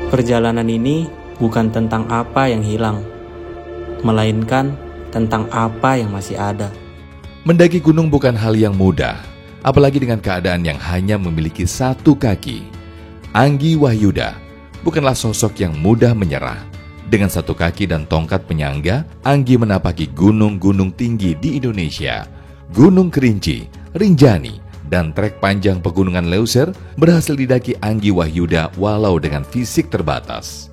Perjalanan ini bukan tentang apa yang hilang, melainkan tentang apa yang masih ada. Mendaki gunung bukan hal yang mudah, apalagi dengan keadaan yang hanya memiliki satu kaki. Anggi Wahyuda bukanlah sosok yang mudah menyerah. Dengan satu kaki dan tongkat penyangga, Anggi menapaki gunung-gunung tinggi di Indonesia. Gunung Kerinci, Rinjani, dan trek panjang pegunungan Leuser berhasil didaki Anggi Wahyuda walau dengan fisik terbatas.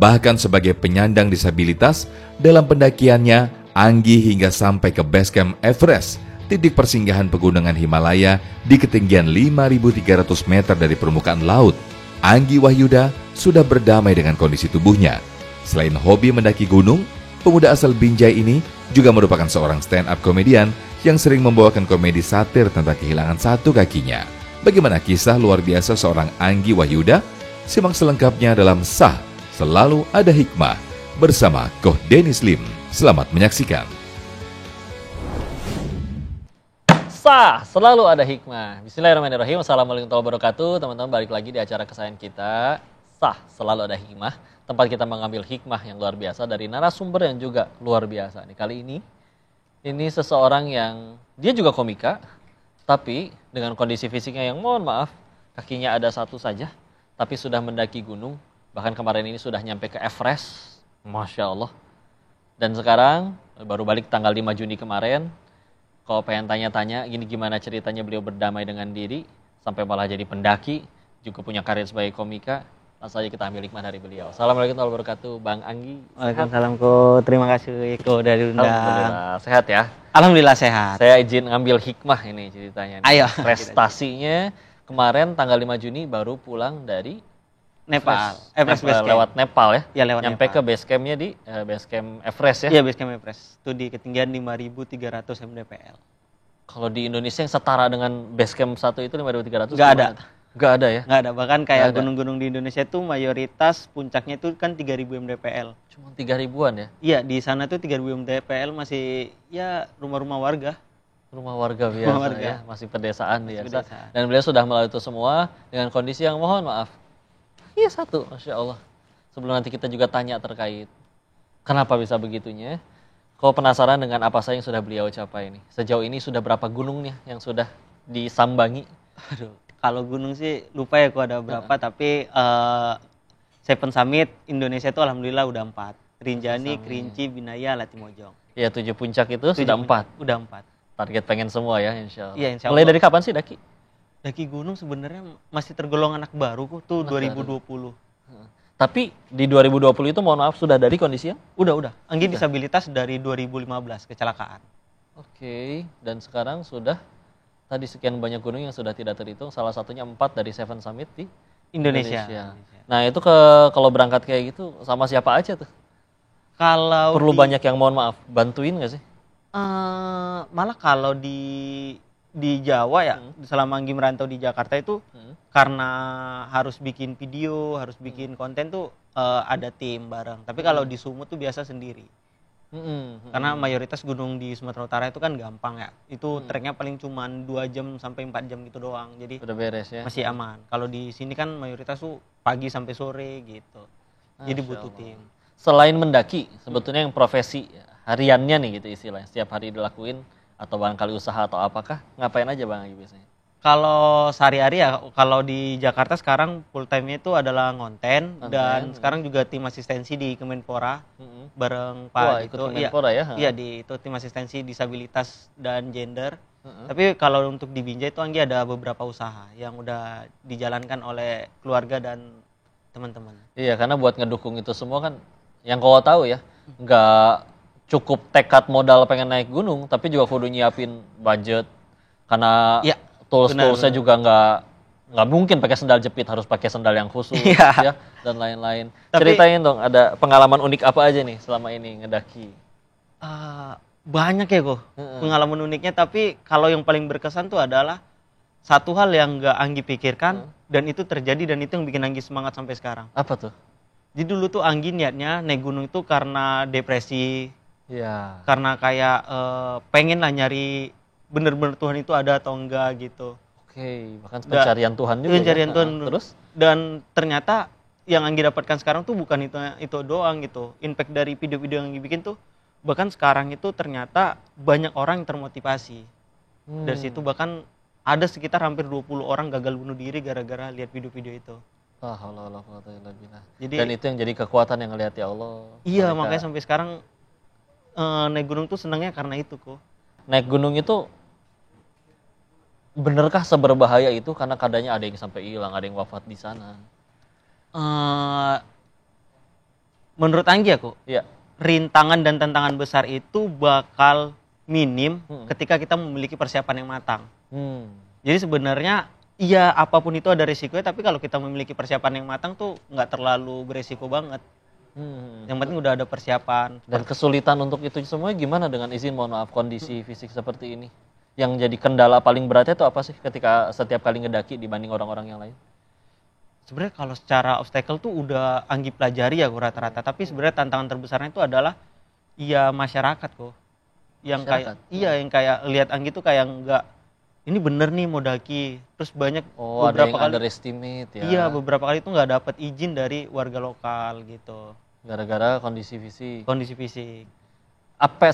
Bahkan sebagai penyandang disabilitas, dalam pendakiannya, Anggi hingga sampai ke base camp Everest, titik persinggahan pegunungan Himalaya di ketinggian 5.300 meter dari permukaan laut. Anggi Wahyuda sudah berdamai dengan kondisi tubuhnya. Selain hobi mendaki gunung, pemuda asal Binjai ini juga merupakan seorang stand-up komedian yang sering membawakan komedi satir tentang kehilangan satu kakinya. Bagaimana kisah luar biasa seorang Anggi Wahyuda? Simak selengkapnya dalam Sah Selalu Ada Hikmah bersama Koh Dennis Lim. Selamat menyaksikan. Sah Selalu Ada Hikmah. Bismillahirrahmanirrahim. Assalamualaikum warahmatullahi wabarakatuh. Teman-teman, balik lagi di acara kesayangan kita, Sah Selalu Ada Hikmah. Tempat kita mengambil hikmah yang luar biasa dari narasumber yang juga luar biasa. Kali ini seseorang yang dia juga komika, tapi dengan kondisi fisiknya yang mohon maaf, kakinya ada satu saja, tapi sudah mendaki gunung. Bahkan kemarin ini sudah nyampe ke Everest, Masya Allah. Dan sekarang baru balik tanggal 5 Juni kemarin. Kalau pengen tanya-tanya, gimana ceritanya beliau berdamai dengan diri, sampai malah jadi pendaki, juga punya karir sebagai komika. Langsung saja kita ambil hikmah dari beliau. Assalamualaikum warahmatullahi wabarakatuh, Bang Anggi. Waalaikumsalam, Ko. Terima kasih, Ko, dari undang. Alhamdulillah, sehat ya? Alhamdulillah sehat. Saya izin ngambil hikmah ini ceritanya. Ayo. Prestasinya kemarin tanggal 5 Juni baru pulang dari Nepal. Everest Base Camp. Lewat Nepal ya? Iya, lewat Nyampe Nepal. ke base campnya di base camp Everest ya? Iya, Base Camp Everest. Itu di ketinggian 5.300 mdpl. Kalau di Indonesia yang setara dengan base camp 1 itu 5.300? Nggak ada. Nggak ada ya? Nggak ada. Bahkan kayak Nggak ada. gunung-gunung di Indonesia itu mayoritas puncaknya itu kan 3.000 mdpl. Cuma 3.000-an ya? Iya, di sana tuh 3.000 mdpl masih ya rumah-rumah warga. Rumah warga biasa Rumah warga. ya? Masih pedesaan Masih biasa. pedesaan. Dan beliau sudah melalui itu semua dengan kondisi yang mohon maaf. Iya satu, Masya Allah. Sebelum nanti kita juga tanya terkait kenapa bisa begitunya. Kau penasaran dengan apa saja yang sudah beliau capai ini? Sejauh ini sudah berapa gunungnya yang sudah disambangi? Aduh, kalau gunung sih lupa ya, Ko, ada berapa. Tapi Seven Summit Indonesia itu alhamdulillah udah 4. Rinjani, Kerinci, Binaya, Latimojong. Ya 7 puncak itu sudah 4. Udah 4. Target pengen semua ya insya Allah. Iya, insya Mulai Allah. dari kapan sih Daki? Daki gunung sebenarnya masih tergolong anak baru kok, tuh 2020. Tapi di 2020 itu mohon maaf sudah dari kondisi yang? Udah. Anggi disabilitas dari 2015 kecelakaan. Oke, dan sekarang sudah tadi sekian banyak gunung yang sudah tidak terhitung, salah satunya 4 dari Seven Summit di Indonesia. Nah itu kalau berangkat kayak gitu sama siapa aja tuh? Kalau Perlu banyak yang mohon maaf bantuin nggak sih? malah kalau di Jawa ya, selama Anggi merantau di Jakarta itu karena harus bikin video, harus bikin konten tuh ada tim bareng. Tapi kalau di Sumut tuh biasa sendiri. Karena mayoritas gunung di Sumatera Utara itu kan gampang ya. Itu treknya paling cuman 2 jam sampai 4 jam gitu doang. Jadi Udah beres ya? masih aman. Kalau di sini kan mayoritas tuh pagi sampai sore gitu. Jadi Masya butuh Allah. tim. Selain mendaki, sebetulnya yang profesi hariannya nih gitu istilahnya, setiap hari dilakuin atau barangkali usaha atau apakah, ngapain aja Bang Anggi biasanya? Kalau sehari-hari ya, kalau di Jakarta sekarang full time-nya itu adalah ngonten. Dan sekarang juga tim asistensi di Kemenpora bareng Pak Wah, ikut itu. Kemenpora ya? Iya, di itu tim asistensi disabilitas dan gender. Tapi kalau untuk di Binjai itu Anggi ada beberapa usaha yang udah dijalankan oleh keluarga dan teman-teman. Iya, karena buat ngedukung itu semua kan, yang kau tahu ya, nggak cukup tekad modal pengen naik gunung, tapi juga kudu nyiapin budget. Karena Iya, tools-toolsnya juga nggak mungkin pakai sendal jepit, harus pakai sendal yang khusus Iya. ya, dan lain-lain. Tapi- Ceritain dong, ada pengalaman unik apa aja nih selama ini ngedaki? Banyak ya kok pengalaman uniknya, tapi kalau yang paling berkesan tuh adalah satu hal yang nggak Anggi pikirkan dan itu terjadi, dan itu yang bikin Anggi semangat sampai sekarang. Apa tuh? Jadi dulu tuh Anggi niatnya naik gunung itu karena depresi, Ya. karena kayak pengen lah nyari bener-bener Tuhan itu ada atau enggak gitu. Oke, bahkan pencarian Tuhan juga. Pencarian ya? Tuhan. Terus? Dan ternyata yang Anggi dapatkan sekarang tuh bukan itu doang gitu. Impact dari video-video yang Anggi bikin tuh bahkan sekarang itu ternyata banyak orang yang termotivasi. Dari situ bahkan ada sekitar hampir 20 orang gagal bunuh diri gara-gara lihat video-video itu. Jadi, dan itu yang jadi kekuatan yang ngelihat ya Allah. Iya, makanya sampai sekarang naik gunung tuh senangnya karena itu kok. Naik gunung itu benerkah seberbahaya itu karena kadangnya ada yang sampai hilang, ada yang wafat di sana? Menurut Anggi aku, iya. Rintangan dan tantangan besar itu bakal minim ketika kita memiliki persiapan yang matang. Jadi sebenarnya iya apapun itu ada risikonya, tapi kalau kita memiliki persiapan yang matang tuh nggak terlalu beresiko banget. Yang penting udah ada persiapan. Dan kesulitan untuk itu semua gimana dengan izin mohon maaf kondisi fisik seperti ini? Yang jadi kendala paling beratnya itu apa sih ketika setiap kali ngedaki dibanding orang-orang yang lain? Sebenarnya kalau secara obstacle tuh udah Anggi pelajari ya rata-rata, tapi sebenarnya tantangan terbesarnya itu adalah ya masyarakat kok. Yang masyarakat. Yang kayak lihat Anggi tuh kayak enggak ini bener nih mau daki, terus banyak beberapa kali underestimate ya. Iya, beberapa kali itu nggak dapat izin dari warga lokal gitu. Gara-gara kondisi fisik. Kondisi fisik.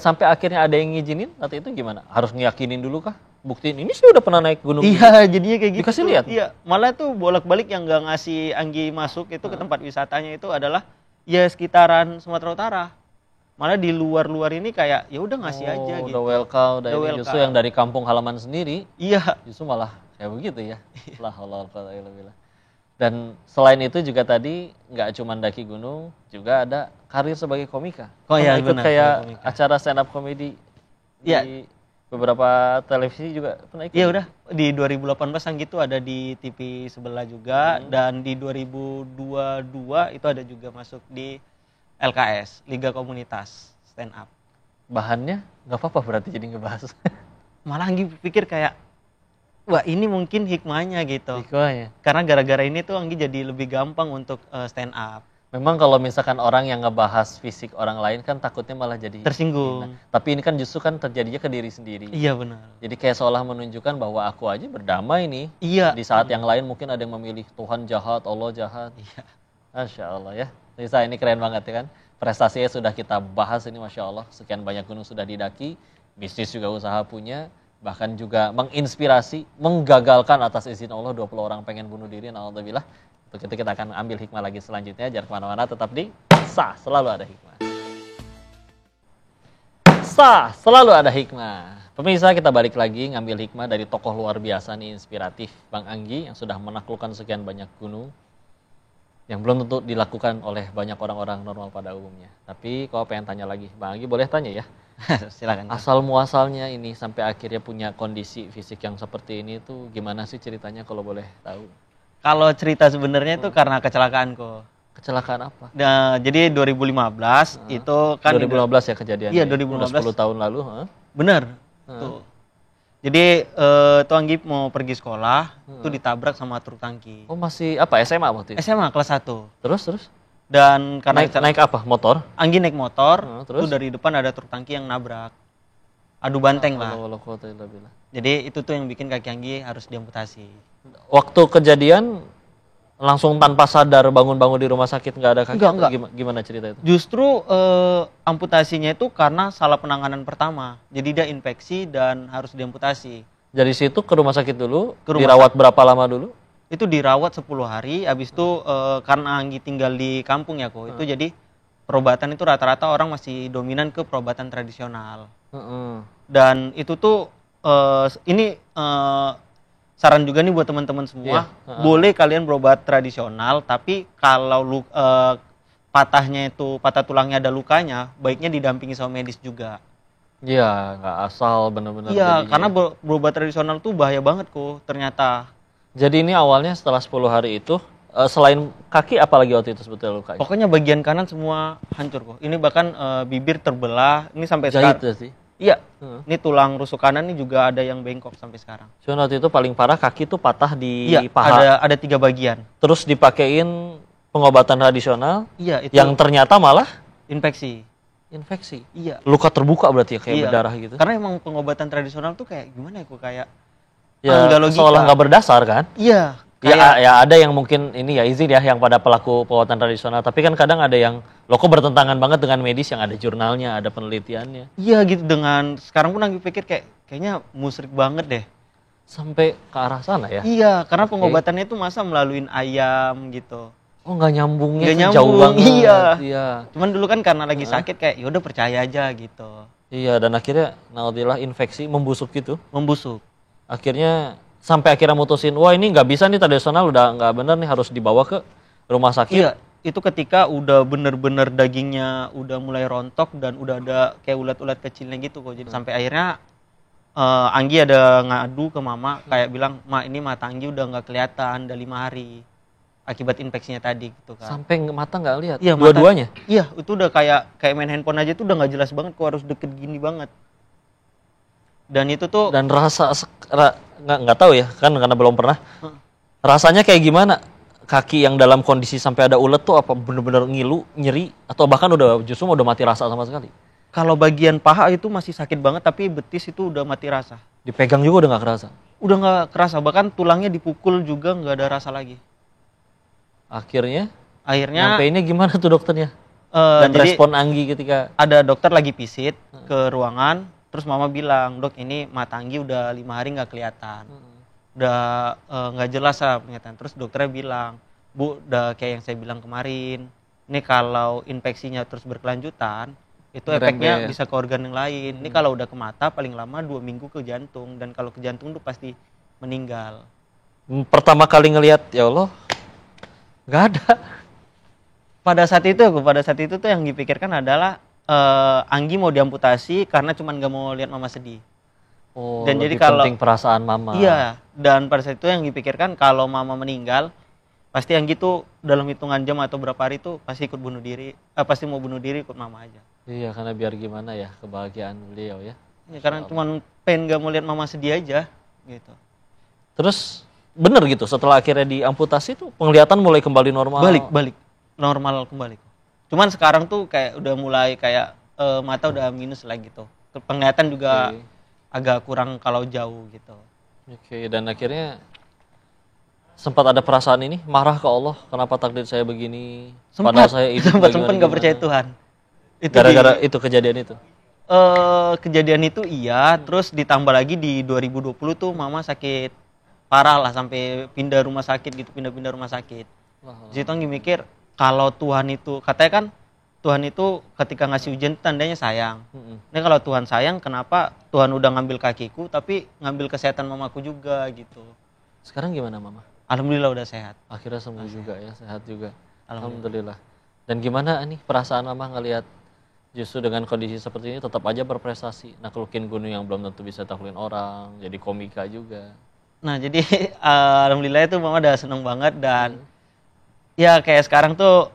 Sampai akhirnya ada yang ngizinin waktu itu gimana? Harus ngiyakinin dulu kah? Buktiin ini sih udah pernah naik gunung. Iya, jadinya kayak gitu. Dikasih lihat? Iya, malah tuh bolak-balik yang nggak ngasih Anggi masuk itu ke tempat wisatanya itu adalah ya sekitaran Sumatera Utara. Malah di luar-luar ini kayak ya udah ngasih aja gitu. Udah welcome, justru yang dari kampung halaman sendiri. Iya. Justru malah kayak begitu ya. Dan selain itu juga tadi nggak cuma daki gunung, juga ada karir sebagai komika. Oh iya, ikut benar. Kayak acara stand up comedy di beberapa televisi juga pernah ikut. Iya udah, di 2018 Anggi itu ada di TV sebelah juga, dan di 2022 itu ada juga masuk di LKS, Liga Komunitas Stand Up. Bahannya nggak apa-apa berarti jadi ngebahas. Malah Anggi pikir kayak, wah ini mungkin hikmahnya gitu. Hikmahnya. Karena gara-gara ini tuh Anggi jadi lebih gampang untuk stand up. Memang kalau misalkan orang yang ngebahas fisik orang lain kan takutnya malah jadi tersinggung. Tapi ini kan justru kan terjadinya ke diri sendiri. Iya benar. Jadi kayak seolah menunjukkan bahwa aku aja berdamai nih. Iya. Di saat yang lain mungkin ada yang memilih Tuhan jahat, Allah jahat. Iya. Masya Allah ya. Nisa ini keren banget ya kan. Prestasinya sudah kita bahas ini Masya Allah. Sekian banyak gunung sudah didaki. Bisnis juga usaha punya. Bahkan juga menginspirasi, menggagalkan atas izin Allah 20 orang pengen bunuh diri. Alhamdulillah. Untuk itu kita akan ambil hikmah lagi selanjutnya. Jangan kemana-mana, tetap di Sah Selalu Ada Hikmah. Sah Selalu Ada Hikmah. Pemirsa, kita balik lagi ngambil hikmah dari tokoh luar biasa nih, inspiratif, Bang Anggi, yang sudah menaklukkan sekian banyak gunung yang belum tentu dilakukan oleh banyak orang-orang normal pada umumnya. Tapi kalau pengen tanya lagi, Bang Anggi boleh tanya ya? Silakan. Asal muasalnya ini sampai akhirnya punya kondisi fisik yang seperti ini tuh gimana sih ceritanya kalau boleh tahu? Kalau cerita sebenarnya itu karena kecelakaan kok. Kecelakaan apa? Nah, jadi 2015 itu kan 2015 ya kejadiannya. Iya, 2015. Udah 10 tahun lalu, Bener. Tuh. Jadi tuh Anggi mau pergi sekolah, tuh ditabrak sama truk tangki. Oh, masih apa? SMA waktu itu? SMA kelas 1. Terus? Dan karena naik apa? Motor? Anggi naik motor, terus? Tuh dari depan ada truk tangki yang nabrak. Adu banteng lah. Jadi itu tuh yang bikin kaki Anggi harus diamputasi. Waktu kejadian langsung tanpa sadar bangun-bangun di rumah sakit nggak ada kaki? Enggak. Gimana cerita itu? Justru amputasinya itu karena salah penanganan pertama. Jadi dia infeksi dan harus diamputasi. Dari situ ke rumah sakit dulu, dirawat berapa lama dulu? Itu dirawat 10 hari, habis itu karena Anggi tinggal di kampung ya kok, itu jadi perobatan itu rata-rata orang masih dominan ke perobatan tradisional. Dan itu tuh ini saran juga nih buat teman-teman semua, boleh kalian berobat tradisional, tapi kalau patah tulangnya ada lukanya, baiknya didampingi sama medis juga. Iya, nggak asal benar-benar. Iya, karena berobat tradisional tuh bahaya banget kok ternyata. Jadi ini awalnya setelah 10 hari itu, selain kaki apalagi waktu itu sebetulnya lukanya? Pokoknya bagian kanan semua hancur kok. Ini bahkan bibir terbelah, ini sampai jahit sekarang. Sih? Iya, ini tulang rusuk kanan ini juga ada yang bengkok sampai sekarang. Cuma waktu itu paling parah kaki tuh patah di paha. Ada 3 bagian. Terus dipakein pengobatan tradisional, itu yang ternyata malah infeksi. Iya. Luka terbuka berarti ya, kayak berdarah gitu. Karena emang pengobatan tradisional tuh kayak gimana ya, kok kayak ya seolah nggak berdasar kan? Iya, Ya ada yang mungkin ini ya izin ya yang pada pelaku perawatan tradisional, tapi kan kadang ada yang lo kok bertentangan banget dengan medis yang ada jurnalnya, ada penelitiannya. Iya gitu, dengan sekarang pun lagi pikir kayaknya musyrik banget deh. Sampai ke arah sana ya? Iya, karena pengobatannya itu masa melalui ayam gitu. Oh nggak nyambungnya Nggak kan nyambung, jauh banget. iya. Cuman dulu kan karena lagi sakit kayak yaudah percaya aja gitu. Iya, dan akhirnya naudzubillah infeksi membusuk gitu. Membusuk. Sampai akhirnya mutusin, wah ini nggak bisa nih tradisional, udah nggak bener nih, harus dibawa ke rumah sakit. Iya, itu ketika udah bener-bener dagingnya udah mulai rontok dan udah ada kayak ulat-ulat kecilnya gitu kok. Jadi sampai akhirnya Anggi ada ngadu ke mama kayak bilang, "Ma, ini mata Anggi udah nggak kelihatan, udah 5 hari akibat infeksinya tadi," gitu kan. Sampai mata nggak lihat. Iya, dua-duanya. Iya, itu udah kayak main handphone aja tuh udah nggak jelas banget kok, harus deket gini banget. Dan itu tuh nggak tahu ya kan karena belum pernah. Rasanya kayak gimana? Kaki yang dalam kondisi sampai ada ulet tuh apa bener-bener ngilu, nyeri atau bahkan justru udah mati rasa sama sekali? Kalau bagian paha itu masih sakit banget, tapi betis itu udah mati rasa. Dipegang juga udah nggak kerasa? Udah nggak kerasa, bahkan tulangnya dipukul juga nggak ada rasa lagi. Akhirnya Nyampeinnya gimana tuh dokternya? Dan jadi respon Anggi ketika ada dokter lagi visit ke ruangan, terus mama bilang, "Dok, ini mata Anggi udah 5 hari nggak kelihatan, udah nggak jelas lah penglihatan." Terus dokternya bilang, "Bu, udah kayak yang saya bilang kemarin, ini kalau infeksinya terus berkelanjutan, itu efeknya bisa ke organ yang lain. Ini kalau udah ke mata paling lama 2 minggu ke jantung, dan kalau ke jantung tuh pasti meninggal." Pertama kali ngelihat, ya Allah, nggak ada. Pada saat itu tuh yang dipikirkan adalah Anggi mau diamputasi karena cuman nggak mau lihat mama sedih. Oh, dan lebih jadi kalau penting perasaan mama. Iya, dan pada saat itu yang dipikirkan kalau mama meninggal, pasti Anggi tuh dalam hitungan jam atau berapa hari tuh pasti ikut bunuh diri, pasti mau bunuh diri ikut mama aja. Iya, karena biar gimana ya kebahagiaan beliau ya. Ya, karena cuman pengen nggak mau lihat mama sedih aja gitu. Terus bener gitu setelah akhirnya diamputasi tuh penglihatan mulai kembali normal. Balik normal kembali. Cuman sekarang tuh kayak udah mulai kayak mata udah minus lagi gitu. Penglihatan juga agak kurang kalau jauh gitu. Oke, dan akhirnya sempat ada perasaan ini marah ke Allah, kenapa takdir saya begini? Padahal saya itu sempat nggak percaya Tuhan. Itu gara-gara itu kejadian itu. Kejadian itu iya, terus ditambah lagi di 2020 tuh mama sakit parah lah sampai pindah rumah sakit gitu, pindah rumah sakit. Jadi Anggi mikir kalau Tuhan itu katanya kan Tuhan itu ketika ngasih ujian tandanya sayang. Ini kalau Tuhan sayang, kenapa Tuhan udah ngambil kakiku tapi ngambil kesehatan mamaku juga gitu. Sekarang gimana mama? Alhamdulillah udah sehat. Akhirnya sembuh juga ya, sehat juga. Alhamdulillah. Dan gimana nih perasaan mama ngelihat justru dengan kondisi seperti ini tetap aja berprestasi, naklukin gunung yang belum tentu bisa taklukin orang, jadi komika juga. Nah jadi alhamdulillah itu mama udah seneng banget dan ya kayak sekarang tuh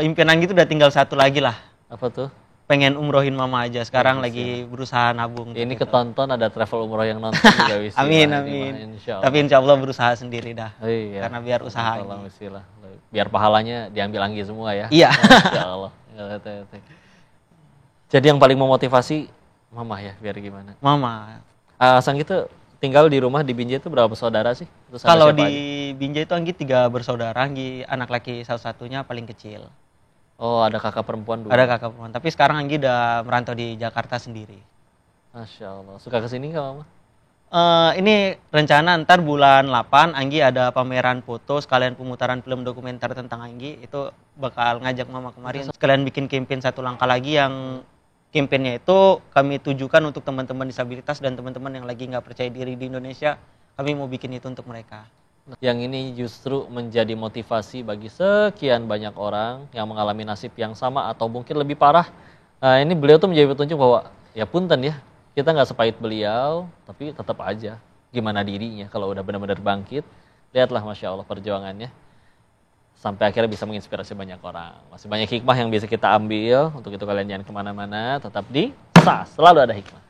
impian Anggi tuh udah tinggal satu lagi lah. Apa tuh? Pengen umrohin mama aja. Sekarang lagi berusaha nabung. Ini gitu. ketonton ada travel umroh yang nonton juga bisa. Amin. Tapi insya Allah berusaha sendiri dah. Iya. Karena biar usaha Anggi. Biar pahalanya diambil Anggi semua ya. Iya. Insya Allah. Jadi yang paling memotivasi mama ya, biar gimana? Mama. Sang gitu tinggal di rumah di Binjai itu berapa bersaudara sih? Kalau di Binjai itu Anggi 3 bersaudara, Anggi anak laki satu-satunya paling kecil. Oh, ada kakak perempuan dulu? Ada kakak perempuan, tapi sekarang Anggi udah merantau di Jakarta sendiri. Masya Allah, suka kesini nggak mama? Ini rencana ntar bulan 8 Anggi ada pameran foto sekalian pemutaran film dokumenter tentang Anggi. Itu bakal ngajak mama kemarin sekalian bikin campaign satu langkah lagi yang kampanyenya itu kami tujukan untuk teman-teman disabilitas dan teman-teman yang lagi nggak percaya diri di Indonesia. Kami mau bikin itu untuk mereka. Yang ini justru menjadi motivasi bagi sekian banyak orang yang mengalami nasib yang sama atau mungkin lebih parah. Nah, ini beliau tuh menjadi petunjuk bahwa ya punten ya, kita nggak sepahit beliau, tapi tetap aja gimana dirinya kalau udah benar-benar bangkit. Lihatlah Masya Allah perjuangannya. Sampai akhirnya bisa menginspirasi banyak orang. Masih banyak hikmah yang bisa kita ambil. Untuk itu kalian jangan kemana-mana. Tetap di SAS, selalu ada hikmah.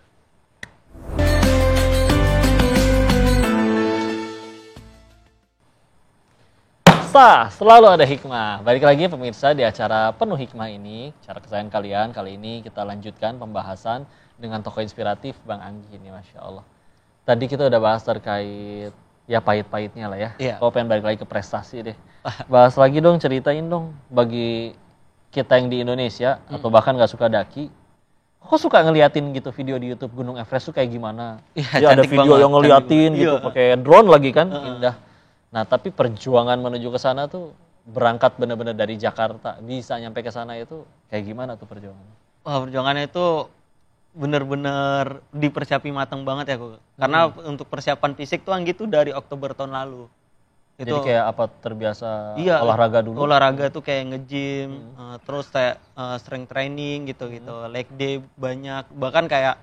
SAS, selalu ada hikmah. Balik lagi pemirsa di acara penuh hikmah ini. Acara kesayangan kalian. Kali ini kita lanjutkan pembahasan dengan tokoh inspiratif Bang Anggi ini, Masya Allah. Tadi kita udah bahas terkait ya pahit-pahitnya lah ya. Iya. Kau pengen balik lagi ke prestasi deh. Bahas lagi dong, ceritain dong bagi kita yang di Indonesia atau bahkan nggak suka daki. Kok suka ngeliatin gitu video di YouTube Gunung Everest tuh kayak gimana? Iya, Dia ada cantik video banget, yang ngeliatin cantik gitu banget. pakai drone lagi kan, indah. Nah, tapi perjuangan menuju ke sana tuh berangkat bener-bener dari Jakarta bisa nyampe ke sana itu kayak gimana tuh perjuangannya? Wah, perjuangannya itu bener-bener dipersiapi matang banget ya kok. Karena untuk persiapan fisik tuh Anggi tuh dari Oktober tahun lalu. Jadi kayak apa terbiasa Iya, olahraga dulu? olahraga tuh kayak nge-gym, terus kayak strength training gitu-gitu, leg day banyak. Bahkan kayak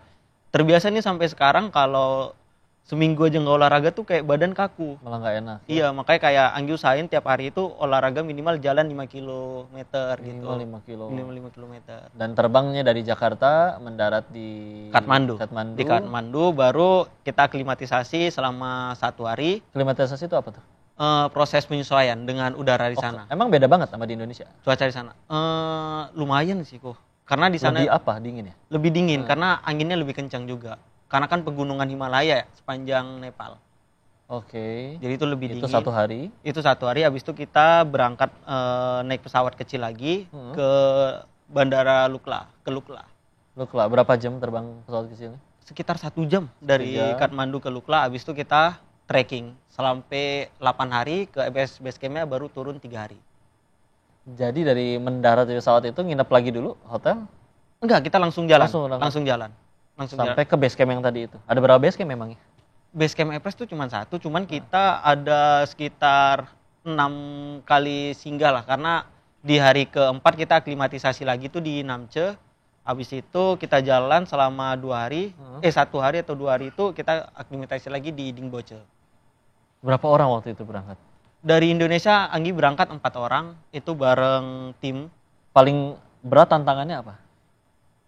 terbiasa nih sampai sekarang kalau seminggu aja nggak olahraga tuh kayak badan kaku. Malah nggak enak. Iya, makanya kayak Anggi usahain tiap hari itu olahraga minimal jalan 5 kilometer gitu. Minimal 5 kilo. Minimal 5 kilometer. Dan terbangnya dari Jakarta mendarat di Kathmandu. Kathmandu. Di Kathmandu baru kita aklimatisasi selama 1 hari. Klimatisasi itu apa tuh? Proses penyesuaian dengan udara di sana. Emang beda banget sama di Indonesia? Cuaca di sana lumayan sih kok. Karena di sana Lebih apa? Dingin ya? lebih dingin karena anginnya lebih kencang juga. Karena kan pegunungan Himalaya ya, sepanjang Nepal. Oke. Jadi itu lebih Itu dingin. 1 hari. Itu 1 hari. Habis itu kita berangkat naik pesawat kecil lagi ke Bandara Lukla, ke Lukla. Lukla, berapa jam terbang pesawat ke sini? Sekitar 1 jam dari 1 jam. Kathmandu ke Lukla. Habis itu kita trekking sampai 8 hari, ke base campnya baru turun 3 hari. Jadi dari mendarat di pesawat itu nginep lagi dulu hotel Enggak, kita langsung jalan. Langsung jalan. Langsung jalan. sampai ke base camp yang tadi itu. Ada berapa base camp memangnya? Base camp Everest tuh cuma 1, cuman kita ada sekitar 6 kali singgah lah, karena di hari keempat kita aklimatisasi lagi tuh di Namche. Habis itu kita jalan selama 2 hari, 1 hari atau 2 hari itu kita aklimatisasi lagi di Dingboche. Berapa orang waktu itu berangkat? Dari Indonesia Anggi berangkat 4 orang, itu bareng tim. Paling berat tantangannya apa?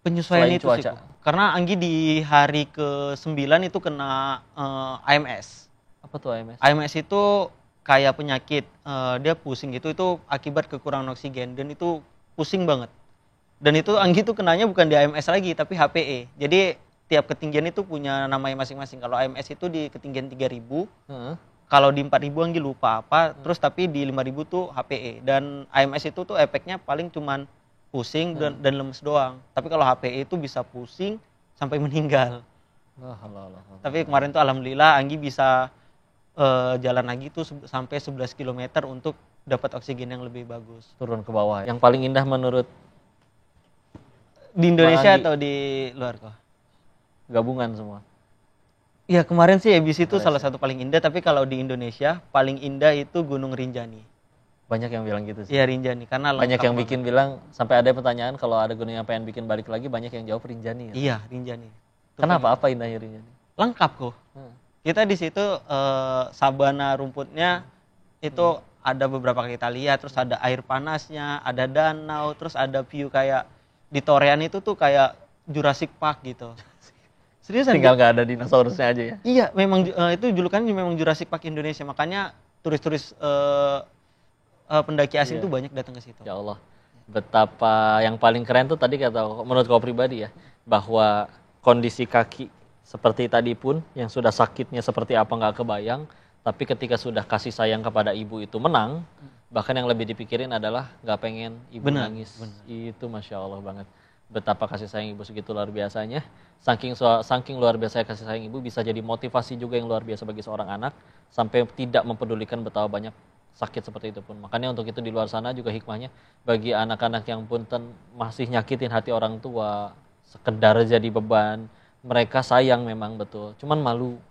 Penyesuaian Selain itu cuaca. sih. Karena Anggi di hari ke-9 itu kena AMS. Apa tuh AMS? AMS itu kayak penyakit, dia pusing gitu, itu akibat kekurangan oksigen dan itu pusing banget. Dan itu Anggi tuh kenanya bukan di AMS lagi tapi HPE. Jadi tiap ketinggian itu punya namanya masing-masing. Kalau AMS itu di ketinggian 3000, kalau di 4000 Anggi lupa apa, terus tapi di 5000 tuh HPE. Dan AMS itu tuh efeknya paling cuman pusing dan lemes doang. Tapi kalau HPE itu bisa pusing sampai meninggal. Tapi kemarin tuh alhamdulillah Anggi bisa jalan lagi tuh sampai 11 km untuk dapat oksigen yang lebih bagus. Turun ke bawah. Yang paling indah menurut Di Indonesia Anggi. atau di luar kok? gabungan semua? Ya kemarin sih EBC itu salah satu paling indah, tapi kalau di Indonesia paling indah itu Gunung Rinjani. Banyak yang bilang gitu sih. Iya Rinjani, karena Banyak lengkap yang banget. bikin bilang, sampai ada pertanyaan kalau ada gunung yang pengen bikin balik lagi, banyak yang jawab Rinjani. Ya? Iya Rinjani. Itu Kenapa? Apa indahnya Rinjani? lengkap kok. Kita di situ sabana rumputnya itu ada beberapa kali kita lihat, terus ada air panasnya, ada danau, terus ada view kayak di Torean itu tuh kayak Jurassic Park gitu. Seriusan? Tinggal nggak ada dinosaurusnya aja ya? Iya, memang itu julukannya memang Jurassic Park Indonesia. Makanya turis-turis pendaki asing tuh banyak datang ke situ. Ya Allah, betapa yang paling keren tuh tadi kata menurut kau pribadi ya, bahwa kondisi kaki seperti tadi pun yang sudah sakitnya seperti apa nggak kebayang, tapi ketika sudah kasih sayang kepada ibu itu menang, bahkan yang lebih dipikirin adalah nggak pengen ibu nangis. Itu Masya Allah banget. Betapa kasih sayang ibu segitu luar biasanya. Saking luar biasa kasih sayang ibu bisa jadi motivasi juga yang luar biasa bagi seorang anak sampai tidak mempedulikan betapa banyak sakit seperti itu pun. Makanya untuk itu di luar sana juga hikmahnya bagi anak-anak yang punten masih nyakitin hati orang tua, sekedar jadi beban, mereka sayang memang betul. Cuman malu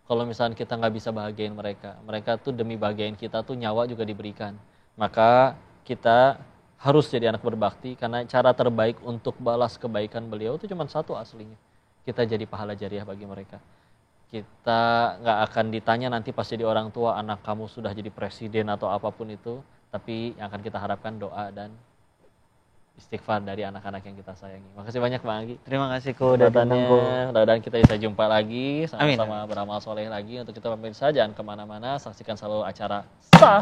kalau misalnya kita nggak bisa bahagiain mereka. Mereka tuh demi bahagiain kita tuh nyawa juga diberikan. Maka kita harus jadi anak berbakti karena cara terbaik untuk balas kebaikan beliau itu cuma satu aslinya. Kita jadi pahala jariah bagi mereka. Kita nggak akan ditanya nanti pas jadi orang tua anak kamu sudah jadi presiden atau apapun itu, tapi yang akan kita harapkan doa dan istighfar dari anak-anak yang kita sayangi. Makasih banyak Bang Anggi. Terima kasih Ko udah Kedatangannya. diundang, Ko. Mudah-mudahan kita bisa jumpa lagi Amin. sama-sama beramal soleh lagi. Untuk kita pemirsa jangan kemana-mana, saksikan selalu acara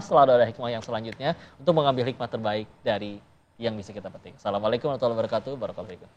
selalu ada hikmah yang selanjutnya untuk mengambil hikmah terbaik dari yang bisa kita petik. Assalamualaikum warahmatullahi wabarakatuh. Barakallahu fikum.